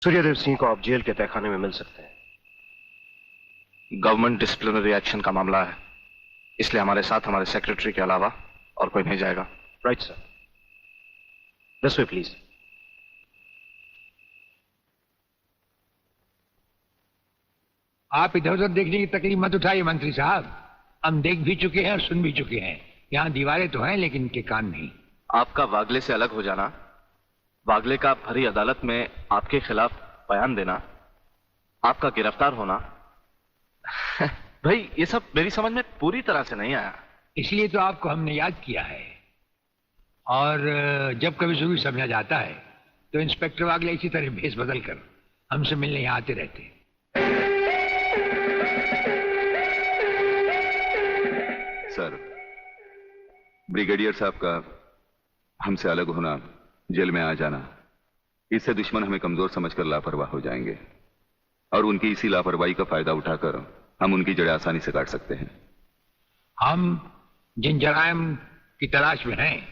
सूर्यदेव सिंह को आप जेल के तहखाने में मिल सकते हैं। गवर्नमेंट डिसिप्लिनरी एक्शन का मामला है, इसलिए हमारे साथ हमारे सेक्रेटरी के अलावा और कोई नहीं जाएगा। Right sir. This way please. आप इधर उधर देखने की तकलीफ मत उठाइए मंत्री साहब, हम देख भी चुके हैं और सुन भी चुके हैं। यहाँ दीवारें तो हैं लेकिन इनके कान नहीं। आपका वागले से अलग हो जाना, वागले का भरी अदालत में आपके खिलाफ बयान देना, आपका गिरफ्तार होना भाई ये सब मेरी समझ में पूरी तरह से नहीं आया। इसलिए तो आपको हमने याद किया है। और जब कभी सुबह समझा जाता है तो इंस्पेक्टर वागले इसी तरह भेस बदल कर हमसे मिलने यहाँ आते रहते हैं। सर, ब्रिगेडियर साहब का हमसे अलग होना, जेल में आ जाना, इससे दुश्मन हमें कमजोर समझकर लापरवाह हो जाएंगे और उनकी इसी लापरवाही का फायदा उठाकर हम उनकी जड़ें आसानी से काट सकते हैं। हम जिन जराइम की तलाश में हैं,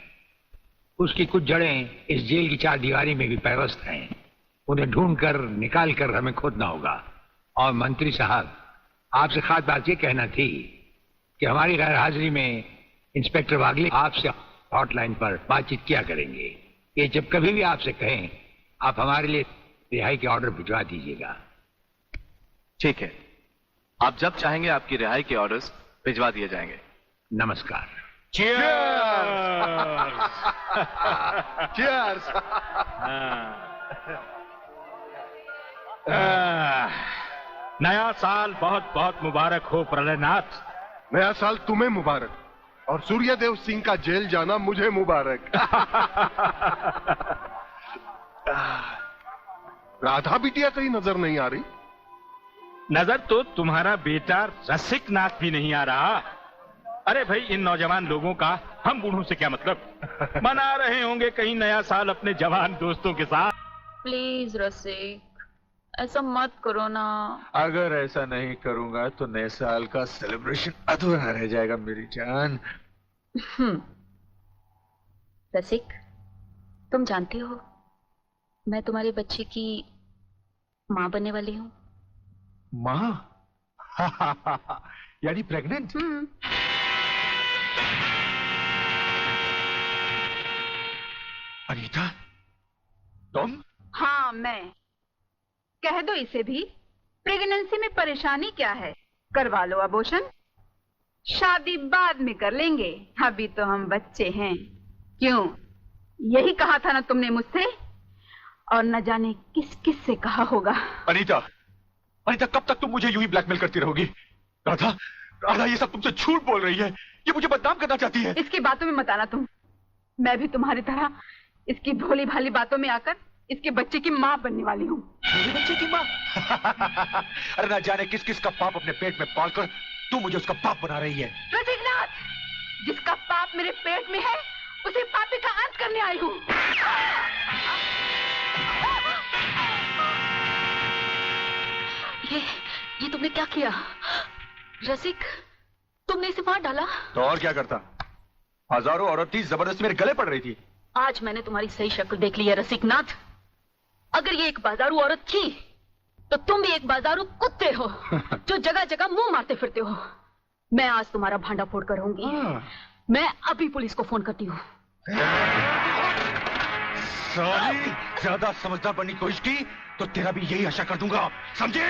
उसकी कुछ जड़ें इस जेल की चार दीवारी में भी पैवस्त हैं। उन्हें ढूंढकर निकाल कर हमें खोदना होगा। और मंत्री साहब, आपसे खास बात ये कहना थी कि हमारी गैर हाजिरी में इंस्पेक्टर वागले आपसे हॉटलाइन पर बातचीत किया करेंगे। ये जब कभी भी आपसे कहें, आप हमारे लिए रिहाई के ऑर्डर भिजवा दीजिएगा। ठीक है, आप जब चाहेंगे आपकी रिहाई के ऑर्डर्स भिजवा दिए जाएंगे। नमस्कार। Cheers! नया साल बहुत बहुत मुबारक हो प्रलयनाथ। नया साल तुम्हें मुबारक और सूर्यदेव सिंह का जेल जाना मुझे मुबारक। राधा बिटिया कहीं नजर नहीं आ रही। नजर तो तुम्हारा बेटा रसिक नाथ भी नहीं आ रहा। अरे भाई, इन नौजवान लोगों का हम बूढ़ों से क्या मतलब? मना रहे होंगे कहीं नया साल अपने जवान दोस्तों के साथ। प्लीज रसिक, ऐसा मत करो ना। अगर ऐसा नहीं करूंगा तो नए साल का सेलिब्रेशन अधूरा रह जाएगा मेरी जान। रसिक, तुम जानते हो मैं तुम्हारे बच्चे की माँ बनने वाली हूँ। माँ? यानी प्रेग्नेंट? अनीता, तुम? हाँ, मैं। कह दो इसे भी, प्रेगनेंसी में परेशानी क्या है, करवा लो अबॉर्शन। शादी बाद में कर लेंगे, अभी तो हम बच्चे हैं। क्यों, यही कहा था ना तुमने मुझसे? और न जाने किस किस से कहा होगा। अनीता, अनीता, कब तक तुम मुझे यूं ही ब्लैकमेल करती रहोगी? राधा, राधा ये सब तुमसे झूठ बोल रही है। ये मुझे बदनाम करना चाहती है। इसकी बातों में मत आना तुम। मैं भी तुम्हारी तरह इसकी भोली भाली बातों में आकर इसके बच्चे की माँ बनने वाली हूँ। मेरे बच्चे की माँ? अरे ना जाने किस किस का पाप अपने पेट में पालकर तू मुझे उसका पाप बना रही है। रसिकनाथ, जिसका पाप मेरे पेट में है, उसी पापी का अंत करने आई हूँ। ये तुमने क्या किया? रसिक, तुमने इसे मार डाला? तो और क्या करता? हजारों औरतें जबरदस्ती मेरे गले पड़ रही थी। आज मैंने तुम्हारी सही शक्ल देख ली है रसिकनाथ। अगर ये एक बाजारू औरत थी तो तुम भी एक बाजारू कुत्ते हो जो जगह जगह मुंह मारते फिरते हो। मैं आज तुम्हारा भांडा फोड़ कर रहूंगी। मैं अभी पुलिस को फोन करती हूँ। साली, ज्यादा समझदार बनने की कोशिश की तो तेरा भी यही आशा कर दूंगा, समझे?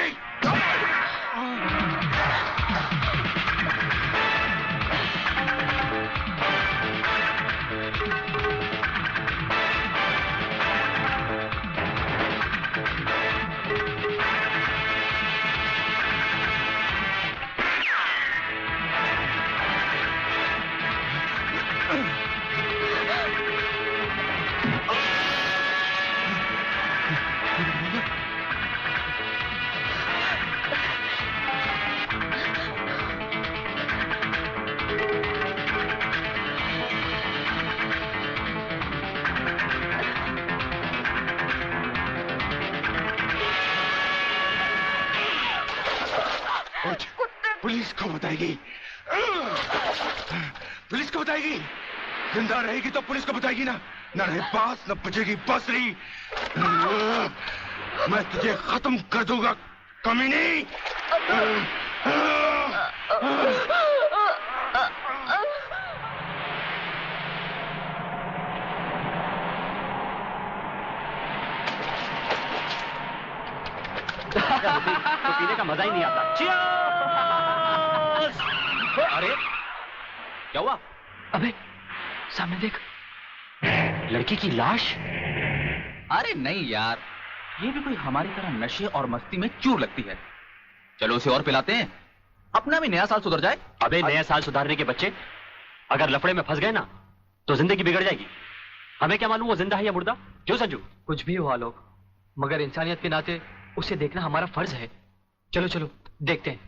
पुलिस को बताएगी, पुलिस को बताएगी। जिंदा रहेगी तो पुलिस को बताएगी ना, न रहे पास न बचेगी बांसुरी। मैं तुझे खत्म कर दूंगा कमीनी। तो पीने का मजा ही नहीं आता। अरे क्या हुआ? अबे सामने देख, लड़की की लाश। अरे नहीं यार, ये भी कोई हमारी तरह नशे और मस्ती में चूर लगती है। चलो उसे और पिलाते हैं, अपना भी नया साल सुधर जाए। अबे नया साल सुधारने के बच्चे, अगर लफड़े में फंस गए ना तो जिंदगी बिगड़ जाएगी। हमें क्या मालूम वो जिंदा है या मुर्दा? क्यों संजू? कुछ भी हुआ लोग, मगर इंसानियत के नाते उसे देखना हमारा फर्ज है। चलो चलो देखते हैं।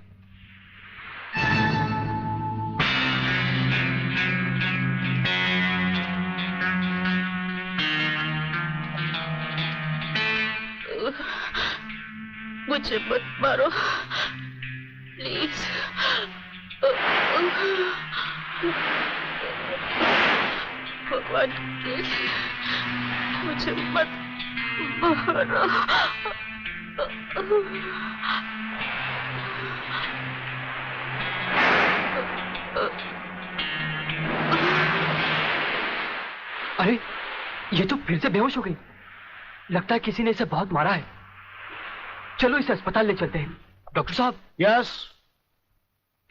मुझे मत मारो प्लीज। भगवान प्लीज मुझे मत मारो। अरे ये तो फिर से बेहोश हो गई। लगता है किसी ने इसे बहुत मारा है। चलो इसे अस्पताल ले चलते हैं। डॉक्टर साहब। यस,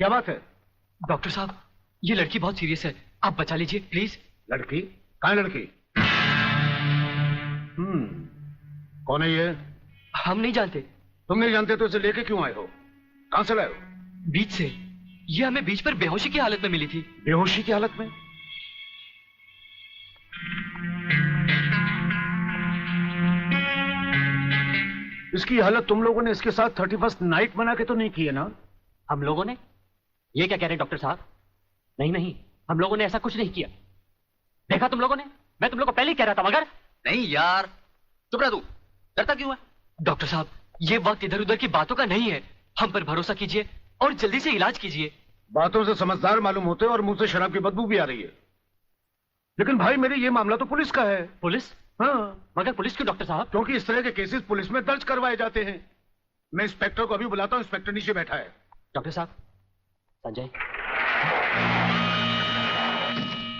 क्या बात है? डॉक्टर साहब, ये लड़की बहुत सीरियस है, आप बचा लीजिए प्लीज। लड़की? कहाँ है लड़की? कौन है ये? हम नहीं जानते। तुम नहीं जानते तो इसे लेके क्यों आए हो? कहां से लाए हो? बीच से। ये हमें बीच पर बेहोशी की हालत में मिली थी। बेहोशी की हालत में? इसकी हालत तुम लोगों ने इसके साथ 31st नाइट बना के तो नहीं की है ना? हम लोगों ने? ये क्या कह रहे हैं डॉक्टर साहब? नहीं नहीं, हम लोगों ने ऐसा कुछ नहीं किया। देखा तुम लोगों ने? मैं तुम लोगों को पहले ही कह रहा था। मगर नहीं यार, चुप रह तू, डरता क्यों है? डॉक्टर साहब, ये वक्त इधर उधर की बातों का नहीं है। हम पर भरोसा कीजिए और जल्दी से इलाज कीजिए। बातों से समझदार मालूम होते और मुंह से शराब की बदबू भी आ रही है। लेकिन भाई मेरे ये मामला तो पुलिस का है। पुलिस? हाँ। मगर पुलिस क्यों डॉक्टर साहब? क्योंकि इस तरह के केसेस पुलिस में दर्ज करवाए जाते हैं। मैं इंस्पेक्टर को अभी बुलाता हूँ। इंस्पेक्टर नीचे बैठा है। डॉक्टर साहब, संजय।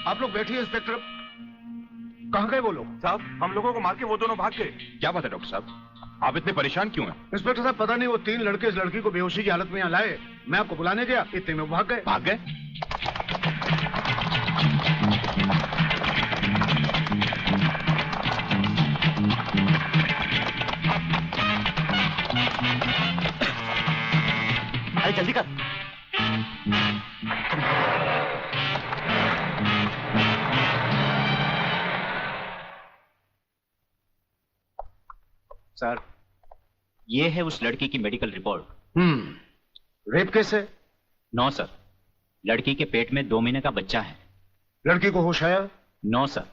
आप लोग बैठिए। इंस्पेक्टर, कहाँ गए वो लोग? साहब, हम लोगों को मार के वो दोनों भाग गए। क्या बात है डॉक्टर साहब, आप इतने परेशान क्यों हैं? इंस्पेक्टर साहब, पता नहीं वो 3 लड़के इस लड़की को बेहोशी की हालत में यहाँ लाए। मैं आपको बुलाने गया, इतने में वो भाग गए। भाग गए? अरे जल्दी कर। सर, ये है उस लड़की की मेडिकल रिपोर्ट। रेप केस है? नो सर, लड़की के पेट में 2 महीने का बच्चा है। लड़की को होश आया? No sir.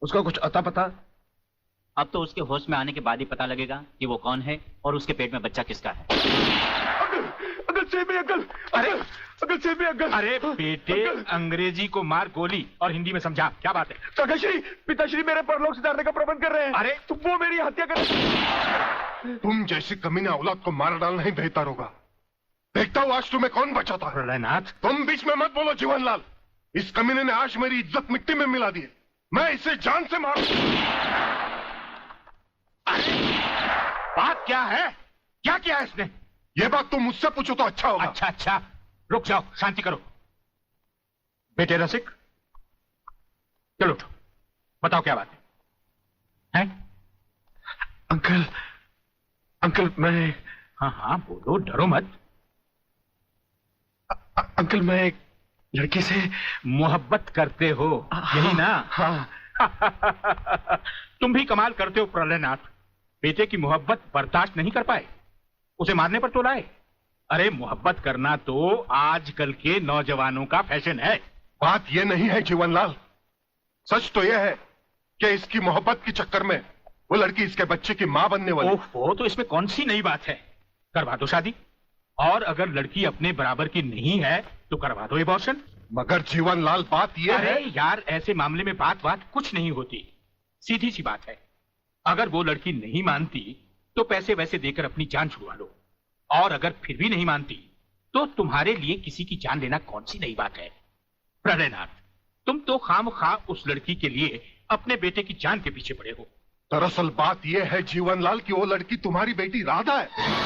उसका कुछ अता पता? अब तो उसके होश में आने के बाद ही पता लगेगा कि वो कौन है और उसके पेट में बच्चा किसका है। अंकल सेब में अंकल। अरे अंकल सेब में अंकल। अरे बेटे, अंग्रेजी को मार गोली और हिंदी में समझा। क्या बात है? काकाश्री, पिताश्री मेरे परलोक सुधारने का प्रबंध कर रहे हैं। अरे तुम वो मेरी हत्या कर। तुम जैसी कमीना औलाद को मार डालना ही बेहतर होगा। देखता हूँ आज तुम्हें कौन बचाता है। प्रलयनाथ, तुम बीच में मत बोलो जीवनलाल। इस कमीने ने आज मेरी इज्जत मिट्टी में मिला दी है। मैं इसे जान से मारू। बात क्या है? क्या किया इसने? ये बात तुम मुझसे पूछो तो अच्छा होगा। अच्छा अच्छा, रुक जाओ, शांति करो। बेटे रसिक, चलो उठो, बताओ क्या बात है? अंकल, अंकल मैं। हाँ हाँ बोलो, डरो मत। अंकल मैं एक लड़की से मोहब्बत करते हो, यही ना? हाँ। तुम भी कमाल करते हो प्रलयनाथ। बेटे की मोहब्बत बर्दाश्त नहीं कर पाए, उसे मारने पर तो लाए। अरे मोहब्बत करना तो आजकल के नौजवानों का फैशन है। बात यह नहीं है जीवनलाल, सच तो यह है कि इसकी मोहब्बत के चक्कर में वो लड़की इसके बच्चे की मां बनने वाली। ओहो, तो इसमें कौन सी नई बात है? करवा दो शादी। और अगर लड़की अपने बराबर की नहीं है तो करवा दो एबॉर्शन। मगर जीवनलाल बात यह है। अरे यार, ऐसे मामले में बात कुछ नहीं होती, सीधी सी बात है। अगर वो लड़की नहीं मानती तो पैसे वैसे देकर अपनी जान छुड़वा लो, और अगर फिर भी नहीं मानती तो तुम्हारे लिए किसी की जान लेना कौन सी नई बात है। प्रलयनाथ, तुम तो खामखा उस लड़की के लिए अपने बेटे की जान के पीछे पड़े हो। दरअसल बात यह है जीवनलाल कि वो लड़की तुम्हारी बेटी राधा है।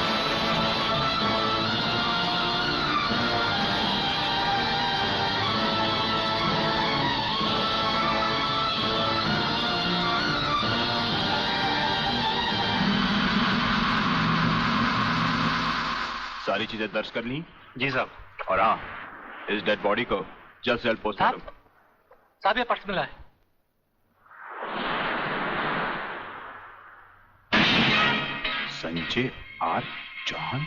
सारी चीजें दर्ज कर ली? जी साहब। और हाँ, इस डेड बॉडी को जल्द से जल्द पोस्टमार्टम। साहब ये पर्स मिला है। संजय आर चौहान।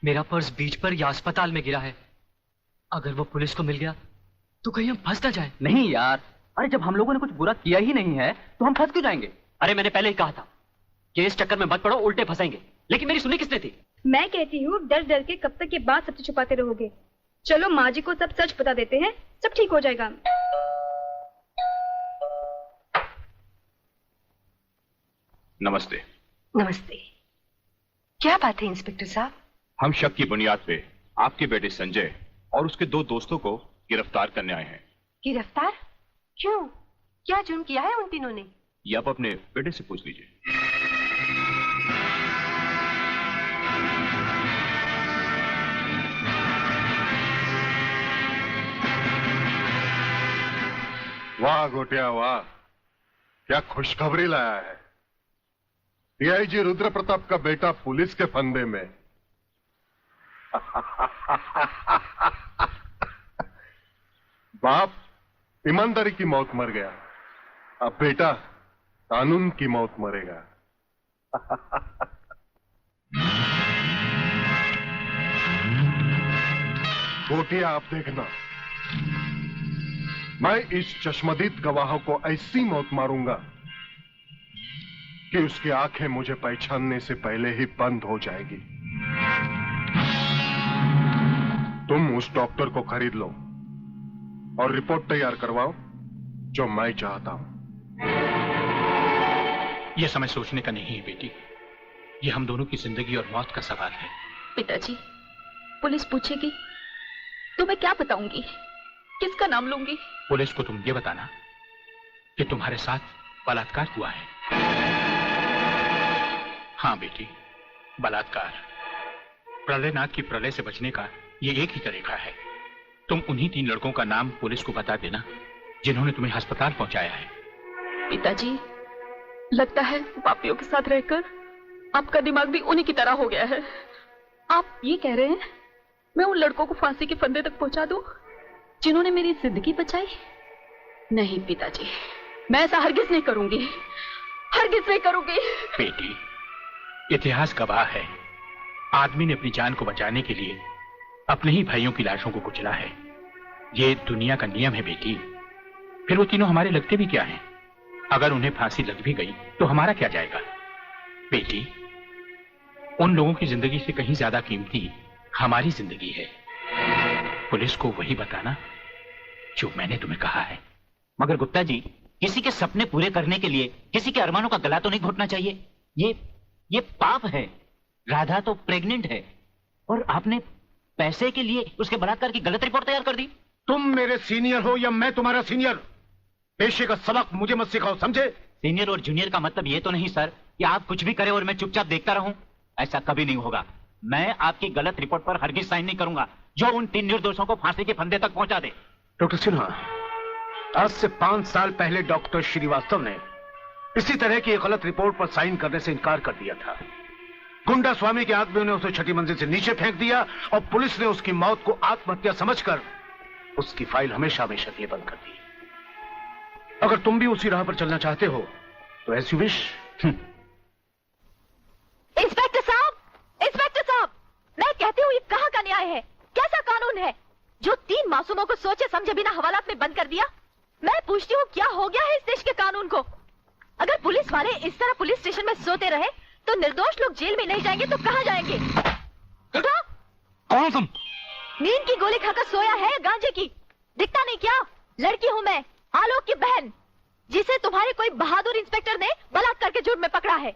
मेरा पर्स बीच पर या अस्पताल में गिरा है। अगर वो पुलिस को मिल गया तो कहीं हम फंस ना जाए। नहीं यार, अरे जब हम लोगों ने कुछ बुरा किया ही नहीं है तो हम फंस क्यों जाएंगे? अरे मैंने पहले ही कहा था कि इस चक्कर में मत पड़ो, उल्टे फंसेंगे। लेकिन मेरी सुनी किसने थी? मैं कहती हूँ डर डर के कब तक ये बात सबसे छुपाते रहोगे। चलो माँ जी को सब सच बता देते हैं, सब ठीक हो जाएगा। नमस्ते। नमस्ते। क्या बात है इंस्पेक्टर साहब? हम शक की बुनियाद पे आपके बेटे संजय और उसके 2 दोस्तों को गिरफ्तार करने आए हैं। गिरफ्तार? क्यों? क्या जुर्म किया है उन तीनों ने? ये आप अपने बेटे से पूछ लीजिए। वाह गोटिया वाह, क्या खुशखबरी लाया है। डीआईजी रुद्र प्रताप का बेटा पुलिस के फंदे में। बाप ईमानदारी की मौत मर गया, अब बेटा कानून की मौत मरेगा। गोटिया आप देखना, मैं इस चश्मदीद गवाह को ऐसी मौत मारूंगा कि उसकी आंखें मुझे पहचानने से पहले ही बंद हो जाएगी। तुम उस डॉक्टर को खरीद लो और रिपोर्ट तैयार करवाओ जो मैं चाहता हूं। यह समय सोचने का नहीं है बेटी, यह हम दोनों की जिंदगी और मौत का सवाल है। पिताजी, पुलिस पूछेगी तो मैं क्या बताऊंगी? किसका नाम लूंगी? पुलिस को तुम ये बताना कि तुम्हारे साथ बलात्कार हुआ है। हाँ बेटी, बलात्कार। प्रलयनाथ की प्रलय से बचने का ये एक ही तरीका है। तुम उन्हीं 3 लड़कों का नाम पुलिस को बता देना जिन्होंने तुम्हें अस्पताल पहुंचाया है। पिताजी, लगता है पापियों के साथ रहकर आपका दिमाग भी उन्हीं की तरह हो गया है। आप ये कह रहे हैं मैं उन लड़कों को फांसी के फंदे तक पहुंचा दूं जिन्होंने मेरी जिंदगी बचाई? नहीं पिताजी, मैं ऐसा हरगिज नहीं करूंगी, हरगिज नहीं करूंगी। बेटी, इतिहास गवाह है, आदमी ने अपनी जान को बचाने के लिए अपने ही भाइयों की लाशों को कुचला है। ये दुनिया का नियम है बेटी। फिर वो तीनों हमारे लगते भी क्या हैं? अगर उन्हें फांसी लग भी गई तो हमारा क्या जाएगा? बेटी, उन लोगों की जिंदगी से कहीं ज्यादा कीमती हमारी जिंदगी है। पुलिस को वही बताना जो मैंने तुम्हें कहा है। मगर गुप्ता जी, किसी के सपने पूरे करने के लिए किसी के अरमानों का गला तो नहीं घोटना चाहिए। ये पाप है। राधा तो प्रेग्नेंट है और आपने पैसे के लिए उसके बलात्कार की गलत रिपोर्ट तैयार कर दी। तुम मेरे सीनियर हो या मैं तुम्हारा सीनियर, पेशे का सबक मुझे मत सिखाओ, समझे? सीनियर और जूनियर का मतलब ये तो नहीं सर कि आप कुछ भी करें और मैं चुपचाप देखता रहूं। ऐसा कभी नहीं होगा। मैं आपकी गलत रिपोर्ट पर हरगिज साइन नहीं करूंगा जो उन 3 निर्दोषों को फांसी के फंदे तक पहुंचा दे। डॉक्टर सिन्हा, आज से 5 साल पहले डॉक्टर श्रीवास्तव ने इसी तरह की एक गलत रिपोर्ट पर साइन करने से इनकार कर दिया था। गुंडा स्वामी के आदमियों ने उसे 6ठी मंजिल से नीचे फेंक दिया और पुलिस ने उसकी मौत को आत्महत्या समझकर उसकी फाइल हमेशा हमेशा के लिए बंद कर दी। अगर तुम भी उसी राह पर चलना चाहते हो तो एज यू विश। इंस्पेक्टर साहब, इंस्पेक्टर साहब, मैं कहती हूँ ये कहाँ का न्याय है? कैसा कानून है जो 3 मासूमों को सोचे समझे बिना हवालात में बंद कर दिया? मैं पूछती हूँ क्या हो गया है इस देश के कानून को? अगर पुलिस वाले इस तरह पुलिस स्टेशन में सोते रहे तो निर्दोष लोग जेल में नहीं जाएंगे तो कहाँ जाएंगे? उठो! कौन तुम? नींद की गोली खाकर सोया है गांजे की? दिखता नहीं क्या? लड़की हूँ मैं, आलोक की बहन। जिसे तुम्हारे कोई बहादुर इंस्पेक्टर ने बलात्कार के जुर्म में पकड़ा है।